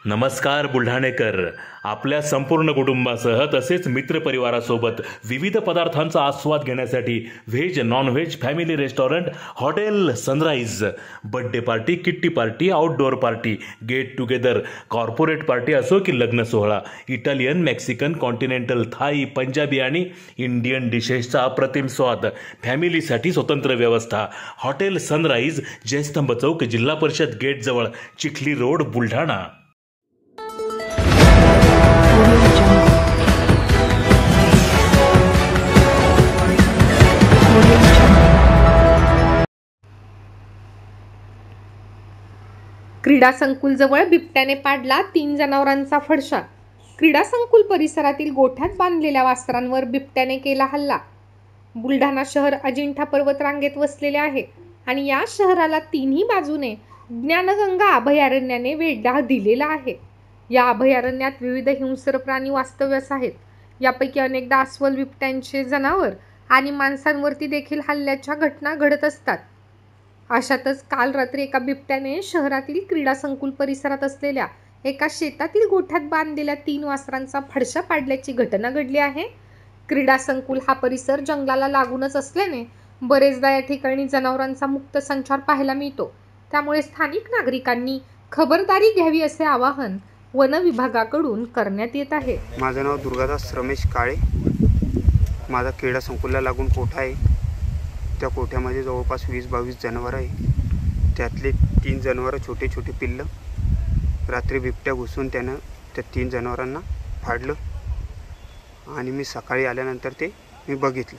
नमस्कार बुलढाणेकर. आपल्या संपूर्ण कुटुंबासह तसेच मित्रपरिवारासोबत विविध पदार्थांचा आस्वाद घेण्यासाठी veg non veg family restaurant hotel Sunrise. Birthday party, kitty party, outdoor party, get together, corporate party असो की लग्न सोहळा, Italian, Mexican, continental, Thai, Punjabi आणि इंडियन डिशेसचा अप्रतिम स्वाद. फॅमिलीसाठी स्वतंत्र व्यवस्था. हॉटेल सनराइज, जयस्तंभ चौक, जिल्हा परिषद गेटजवळ, चिखली रोड, बुलढाणा. क्रीडा संकुलजवळ बिबट्याने पाडला 3 जनावरांचा फडशा. क्रीडा संकुल परिसरातील गोठ्यात बांधलेल्या वासरांवर बिबट्याने केला हल्ला. बुलढाणा शहर अजिंठा पर्वतरांगेत वसलेले आहे आणि या शहराला तिन्ही बाजूने ज्ञानगंगा अभयारण्याने वेढा दिलेला आहे. या अभयारण्यात विविध हिंस्र प्राणी वास्तव्यास आहेत. यापैकी अनेकदा अस्वल, बिबट्यांचे जनावर आणि माणसांवरती देखील हल्ल्याच्या घटना घडत असतात. अशातच काल रात्री एका बिबट्याने शहरातील क्रीडा संकुल परिसरात असलेल्या एका शेतातील गोठ्यात बांधलेल्या 3 वासरांचा फडशा पाडल्याची घटना घडली आहे. क्रीडा संकुल हा परिसर जंगलाला लागूनच असल्याने बरेचदा या ठिकाणी जनावरांचा मुक्त संचार पाहायला मिळतो. त्यामुळे स्थानिक नागरिकांनी खबरदारी घ्यावी असे आवाहन वन विभागाकडून करण्यात येत आहे. माझं नाव दुर्गादास रमेश काळे. माझा क्रीडा संकुलला लागून कोठा आहे. त्या कोठ्यामध्ये जवळपास 20-22 जनावरं आहे. त्यातले 3 जनावरं छोटे छोटे पिल्लं. रात्री बिबट्या घुसून त्यानं त्या 3 जनावरांना फाडलं आणि मी सकाळी आल्यानंतर ते बघितलं.